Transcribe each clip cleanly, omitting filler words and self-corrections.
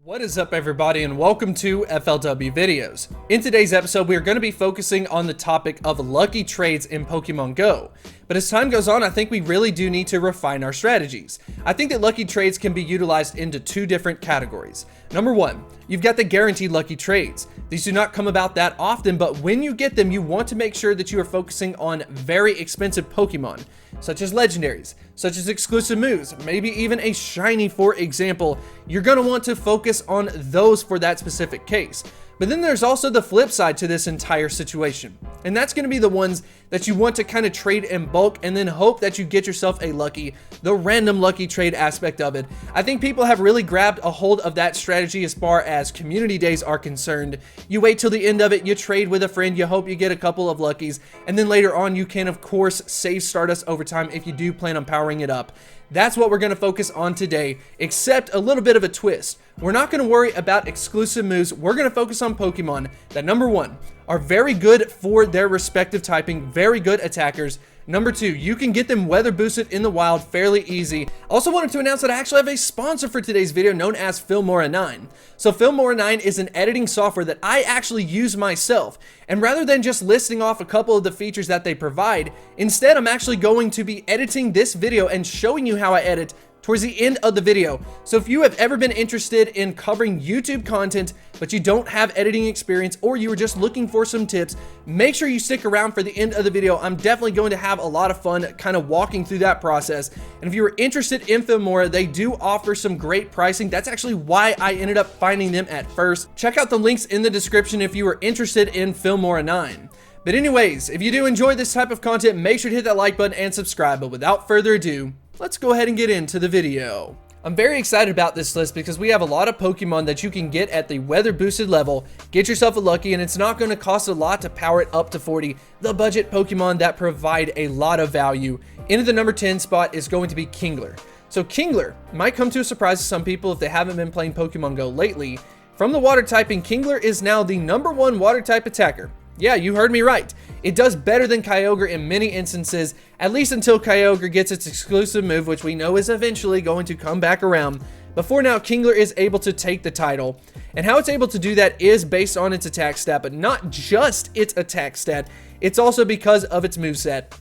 What is up, everybody, and welcome to FLW Videos. In today's episode, we are going to be focusing on the topic of lucky trades in Pokemon Go. But as time goes on, I think we really do need to refine our strategies. I think that lucky trades can be utilized into two different categories. Number one, you've got the guaranteed lucky trades. These do not come about that often, but when you get them, you want to make sure that you are focusing on very expensive Pokemon, such as legendaries, such as exclusive moves, maybe even a shiny, for example. You're going to want to focus on those for that specific case. But then there's also the flip side to this entire situation, and that's going to be the ones that you want to kind of trade in bulk and then hope that you get yourself the random lucky trade aspect of it. I think people have really grabbed a hold of that strategy as far as community days are concerned. You wait till the end of it, you trade with a friend, you hope you get a couple of luckies, and then later on you can of course save Stardust over time if you do plan on powering it up. That's what we're going to focus on today, except a little bit of a twist. We're not going to worry about exclusive moves. We're going to focus on Pokemon that, number one, are very good for their respective typing, very good attackers. Number two, you can get them weather boosted in the wild fairly easy. Also wanted to announce that I actually have a sponsor for today's video known as Filmora 9. So Filmora 9 is an editing software that I actually use myself. And rather than just listing off a couple of the features that they provide, instead I'm actually going to be editing this video and showing you how I edit towards the end of the video. So if you have ever been interested in covering YouTube content, but you don't have editing experience, or you were just looking for some tips, make sure you stick around for the end of the video. I'm definitely going to have a lot of fun kind of walking through that process. And if you were interested in Filmora, they do offer some great pricing. That's actually why I ended up finding them at first. Check out the links in the description if you were interested in Filmora 9. But anyways, if you do enjoy this type of content, make sure to hit that like button and subscribe. But without further ado, let's go ahead and get into the video. I'm very excited about this list because we have a lot of Pokemon that you can get at the weather boosted level, get yourself a lucky, and it's not going to cost a lot to power it up to 40. The budget Pokemon that provide a lot of value. Into the number 10 spot is going to be Kingler. So Kingler might come to a surprise to some people if they haven't been playing Pokemon Go lately. From the water typing, Kingler is now the number one water type attacker. Yeah, you heard me right. It does better than Kyogre in many instances, at least until Kyogre gets its exclusive move, which we know is eventually going to come back around. But for now, Kingler is able to take the title. And how it's able to do that is based on its attack stat, but not just its attack stat. It's also because of its moveset.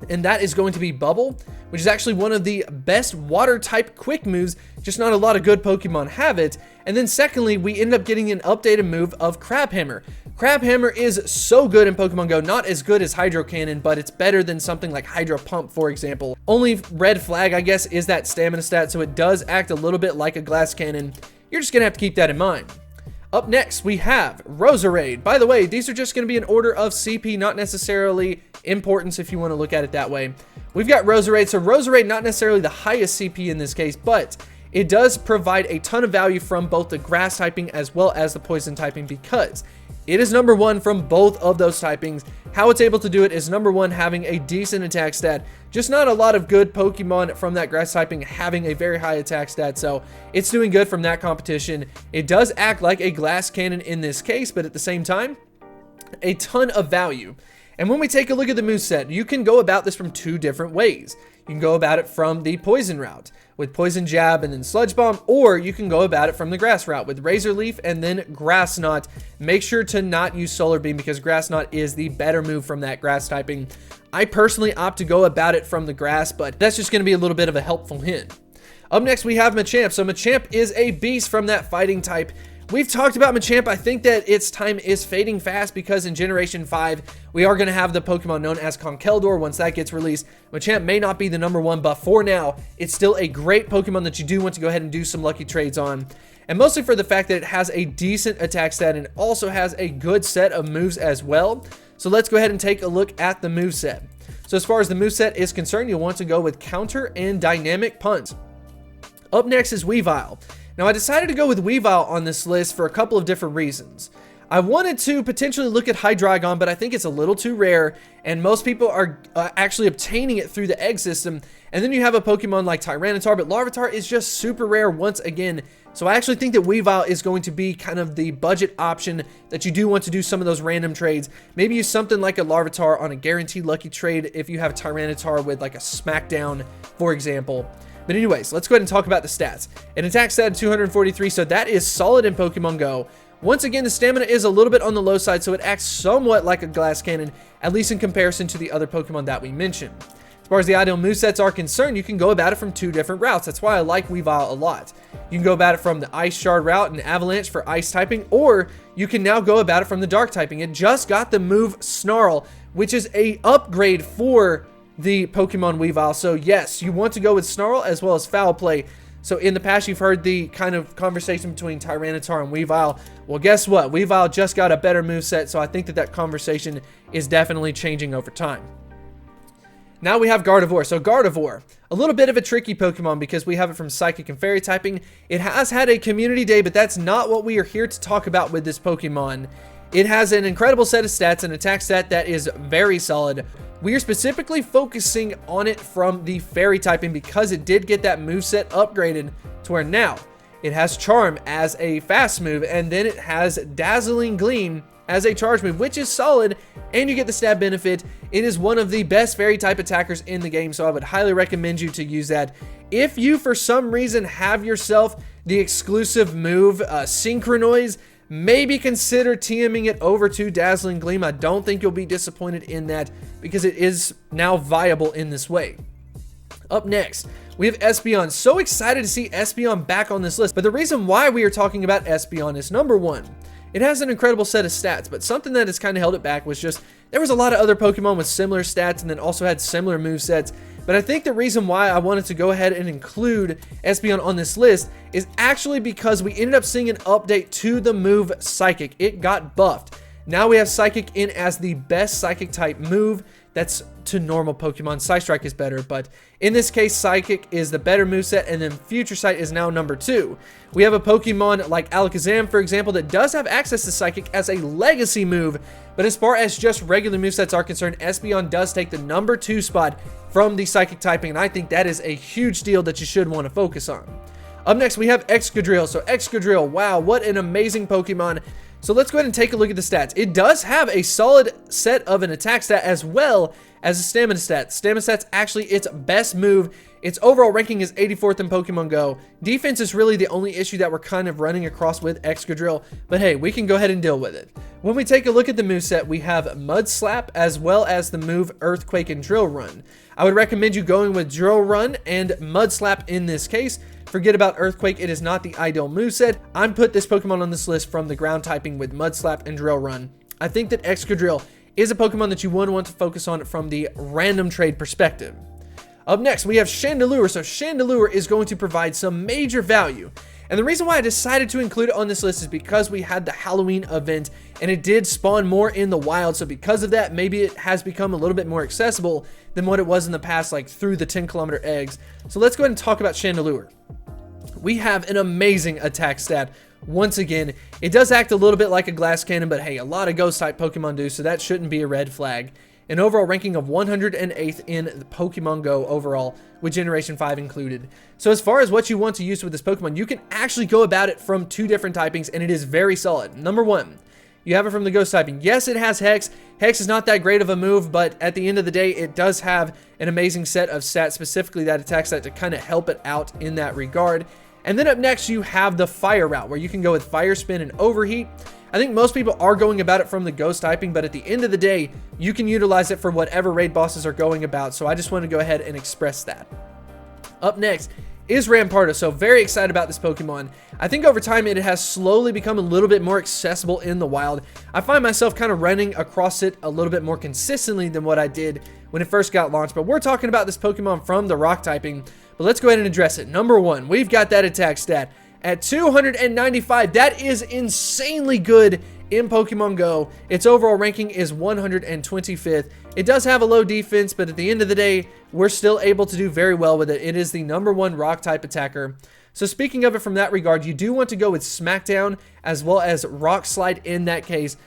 And that is going to be Bubble, which is actually one of the best water type quick moves, just not a lot of good Pokemon have it. And then secondly, we end up getting an updated move of Crabhammer. Crabhammer is so good in Pokemon Go, not as good as Hydro Cannon, but it's better than something like Hydro Pump, for example. Only red flag, I guess, is that stamina stat, so it does act a little bit like a glass cannon. You're just gonna have to keep that in mind. Up next, we have Roserade. By the way, these are just going to be in order of CP, not necessarily importance if you want to look at it that way. We've got Roserade. So Roserade, not necessarily the highest CP in this case, but it does provide a ton of value from both the grass typing as well as the poison typing because it is number one from both of those typings. How it's able to do it is number one, having a decent attack stat. Just not a lot of good Pokemon from that grass typing having a very high attack stat, so it's doing good from that competition. It does act like a glass cannon in this case, but at the same time, a ton of value. And when we take a look at the moveset, you can go about this from two different ways. You can go about it from the poison route with Poison Jab and then Sludge Bomb, or you can go about it from the grass route with Razor Leaf and then Grass Knot. Make sure to not use Solar Beam because Grass Knot is the better move from that grass typing. I personally opt to go about it from the grass, but that's just going to be a little bit of a helpful hint. Up next, we have Machamp. So Machamp is a beast from that fighting type. We've talked about Machamp. I think that its time is fading fast because in Generation 5, we are going to have the Pokemon known as Conkeldurr. Once that gets released, Machamp may not be the number one, but for now, it's still a great Pokemon that you do want to go ahead and do some lucky trades on. And mostly for the fact that it has a decent attack stat and also has a good set of moves as well. So let's go ahead and take a look at the moveset. So as far as the moveset is concerned, you'll want to go with Counter and Dynamic Punch. Up next is Weavile. Now, I decided to go with Weavile on this list for a couple of different reasons. I wanted to potentially look at Hydreigon, but I think it's a little too rare, and most people are actually obtaining it through the egg system. And then you have a Pokemon like Tyranitar, but Larvitar is just super rare once again. So I actually think that Weavile is going to be kind of the budget option that you do want to do some of those random trades. Maybe use something like a Larvitar on a guaranteed lucky trade if you have Tyranitar with like a Smackdown, for example. But anyways, let's go ahead and talk about the stats. An attack stat of 243, so that is solid in Pokemon Go. Once again, the stamina is a little bit on the low side, so it acts somewhat like a glass cannon, at least in comparison to the other Pokemon that we mentioned. As far as the ideal movesets are concerned, you can go about it from 2 different routes. That's why I like Weavile a lot. You can go about it from the Ice Shard route and Avalanche for Ice typing, or you can now go about it from the Dark typing. It just got the move Snarl, which is a upgrade for the Pokemon Weavile. So yes, you want to go with Snarl as well as Foul Play. So in the past, you've heard the kind of conversation between Tyranitar and Weavile. Well, guess what? Weavile just got a better moveset, so I think that conversation is definitely changing over time. Now we have Gardevoir. So Gardevoir, a little bit of a tricky Pokemon because we have it from Psychic and Fairy typing. It has had a community day, but that's not what we are here to talk about with this Pokemon. It has an incredible set of stats, an attack stat that is very solid. We are specifically focusing on it from the Fairy typing because it did get that moveset upgraded to where now it has Charm as a fast move, and then it has Dazzling Gleam as a charge move, which is solid, and you get the stab benefit. It is one of the best Fairy type attackers in the game, so I would highly recommend you to use that. If you for some reason have yourself the exclusive move Synchronoise, maybe consider TMing it over to Dazzling Gleam. I don't think you'll be disappointed in that because it is now viable in this way. Up next, we have Espeon. So excited to see Espeon back on this list, but the reason why we are talking about Espeon is number one, it has an incredible set of stats, but something that has kind of held it back was just there was a lot of other Pokemon with similar stats and then also had similar movesets. But I think the reason why I wanted to go ahead and include Espeon on this list is actually because we ended up seeing an update to the move Psychic. It got buffed. Now we have Psychic in as the best Psychic type move. That's to normal Pokemon. Psystrike is better, but in this case, Psychic is the better moveset, and then Future Sight is now number 2. We have a Pokemon like Alakazam, for example, that does have access to Psychic as a legacy move, but as far as just regular movesets are concerned, Espeon does take the number 2 spot from the Psychic typing, and I think that is a huge deal that you should want to focus on. Up next, we have Excadrill. So Excadrill, wow, what an amazing Pokemon. So let's go ahead and take a look at the stats. It does have a solid set of an attack stat as well as a stamina stat. Stamina stat's actually its best move. Its overall ranking is 84th in Pokemon Go. Defense is really the only issue that we're kind of running across with Excadrill, but hey, we can go ahead and deal with it. When we take a look at the moveset, we have Mud Slap as well as the move Earthquake and Drill Run. I would recommend you going with Drill Run and Mud Slap in this case. Forget about Earthquake, it is not the ideal moveset. I'm put this Pokemon on this list from the ground typing with Mud Slap and Drill Run. I think that Excadrill is a Pokemon that you would want to focus on from the random trade perspective. Up next, we have Chandelure. So Chandelure is going to provide some major value. And the reason why I decided to include it on this list is because we had the Halloween event and it did spawn more in the wild. So because of that, maybe it has become a little bit more accessible than what it was in the past, like through the 10-kilometer eggs. So let's go ahead and talk about Chandelure. We have an amazing attack stat. Once again, it does act a little bit like a glass cannon, but hey, a lot of ghost type Pokemon do, so that shouldn't be a red flag. An overall ranking of 108th in the Pokemon Go overall, with Generation 5 included. So as far as what you want to use with this Pokemon, you can actually go about it from 2 different typings, and it is very solid. Number 1, you have it from the ghost typing. Yes, it has Hex. Hex is not that great of a move, but at the end of the day, it does have an amazing set of stats, specifically that attack stat, to kind of help it out in that regard. And then up next, you have the Fire route, where you can go with Fire Spin and Overheat. I think most people are going about it from the ghost typing, but at the end of the day, you can utilize it for whatever raid bosses are going about, so I just want to go ahead and express that. Up next is Rampardos. So very excited about this Pokemon. I think over time it has slowly become a little bit more accessible in the wild. I find myself kind of running across it a little bit more consistently than what I did when it first got launched, but we're talking about this Pokemon from the rock typing. But let's go ahead and address it. Number 1, we've got that attack stat at 295. That is insanely good in Pokemon Go. Its overall ranking is 125th. It does have a low defense, but at the end of the day, we're still able to do very well with it. It is the number 1 rock type attacker. So speaking of it from that regard, you do want to go with Smackdown as well as Rock Slide in that case.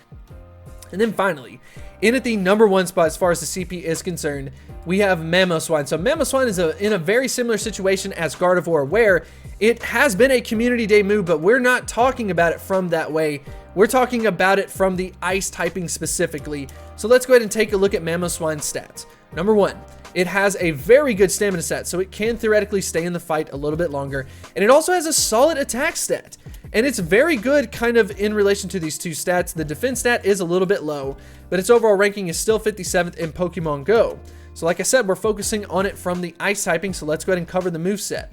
And then finally, in at the number 1 spot as far as the CP is concerned, we have Mamoswine. So Mamoswine is in a very similar situation as Gardevoir, where it has been a community day move, but we're not talking about it from that way. We're talking about it from the ice typing specifically. So let's go ahead and take a look at Mamoswine's stats. Number 1, It has a very good stamina stat, so it can theoretically stay in the fight a little bit longer. And it also has a solid attack stat. And it's very good kind of in relation to these two stats. The defense stat is a little bit low, but its overall ranking is still 57th in Pokemon Go. So like I said, we're focusing on it from the ice typing, so let's go ahead and cover the moveset.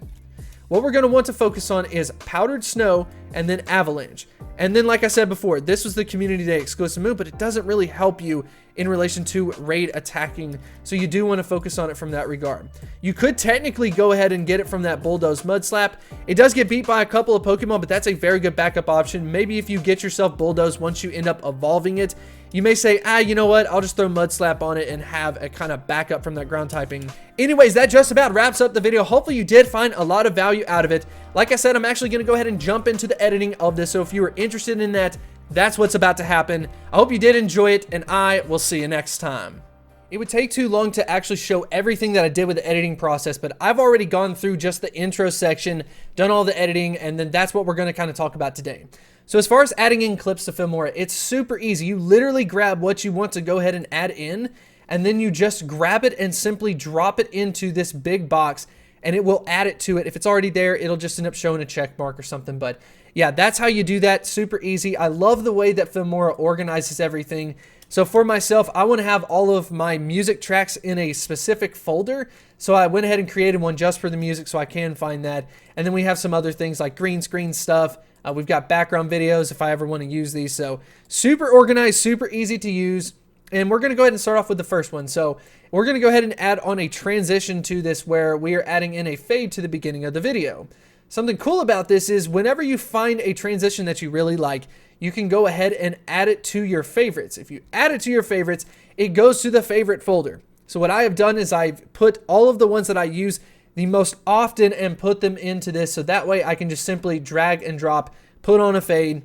What we're going to want to focus on is Powdered Snow and then Avalanche. And then, like I said before, this was the Community Day exclusive move, but it doesn't really help you in relation to raid attacking, so you do want to focus on it from that regard. You could technically go ahead and get it from that Bulldoze Mud Slap. It does get beat by a couple of Pokemon, but that's a very good backup option. Maybe if you get yourself Bulldoze once you end up evolving it, you may say, you know what, I'll just throw Mud Slap on it and have a kind of backup from that ground typing. Anyways, that just about wraps up the video. Hopefully you did find a lot of value out of it. Like I said, I'm actually going to go ahead and jump into the editing of this, so if you were interested in that, that's what's about to happen. I hope you did enjoy it, and I will see you next time. It would take too long to actually show everything that I did with the editing process, but I've already gone through just the intro section, done all the editing, and then that's what we're going to kind of talk about today. So as far as adding in clips to Filmora, it's super easy. You literally grab what you want to go ahead and add in, and then you just grab it and simply drop it into this big box, and it will add it to it. If it's already there, it'll just end up showing a check mark or something. But yeah, that's how you do that. Super easy. I love the way that Filmora organizes everything. So for myself, I want to have all of my music tracks in a specific folder. So I went ahead and created one just for the music so I can find that. And then we have some other things like green screen stuff. We've got background videos if I ever want to use these. So super organized, super easy to use. And we're going to go ahead and start off with the first one. So we're going to go ahead and add on a transition to this where we are adding in a fade to the beginning of the video. Something cool about this is whenever you find a transition that you really like, you can go ahead and add it to your favorites. If you add it to your favorites, it goes to the favorite folder. So what I have done is I've put all of the ones that I use the most often and put them into this. So that way I can just simply drag and drop, put on a fade.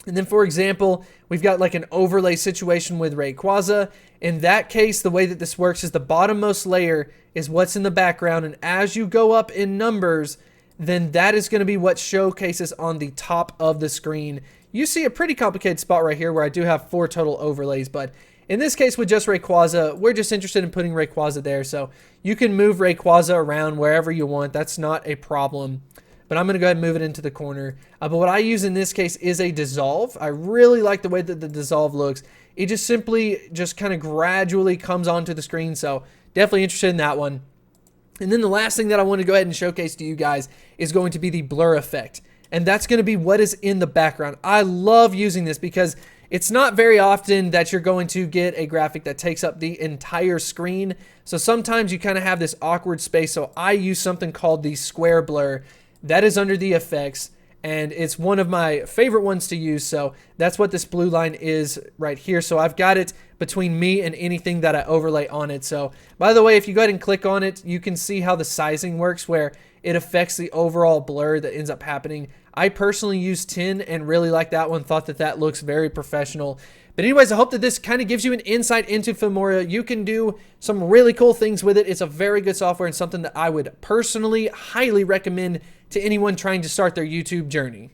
And then, for example, we've got like an overlay situation with Rayquaza. In that case, the way that this works is the bottommost layer is what's in the background. And as you go up in numbers, then that is going to be what showcases on the top of the screen. You see a pretty complicated spot right here where I do have 4 total overlays. But in this case, with just Rayquaza, we're just interested in putting Rayquaza there. So you can move Rayquaza around wherever you want. That's not a problem. But I'm going to go ahead and move it into the corner. But what I use in this case is a dissolve. I really like the way that the dissolve looks. It just simply just kind of gradually comes onto the screen. So definitely interested in that one. And then the last thing that I want to go ahead and showcase to you guys is going to be the blur effect. And that's going to be what is in the background. I love using this because it's not very often that you're going to get a graphic that takes up the entire screen. So sometimes you kind of have this awkward space. So I use something called the square blur. That is under the effects, and it's one of my favorite ones to use. So that's what this blue line is right here. So I've got it between me and anything that I overlay on it. So by the way, if you go ahead and click on it, you can see how the sizing works where it affects the overall blur that ends up happening. I personally use 10 and really like that one. Thought that that looks very professional. But anyways, I hope that this kind of gives you an insight into Filmora. You can do some really cool things with it. It's a very good software and something that I would personally highly recommend to anyone trying to start their YouTube journey.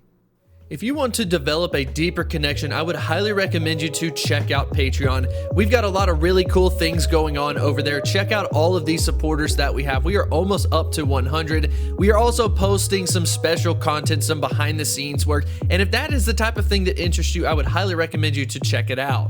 If you want to develop a deeper connection, I would highly recommend you to check out Patreon. We've got a lot of really cool things going on over there. Check out all of these supporters that we have. We are almost up to 100. We are also posting some special content, some behind the scenes work. And if that is the type of thing that interests you, I would highly recommend you to check it out.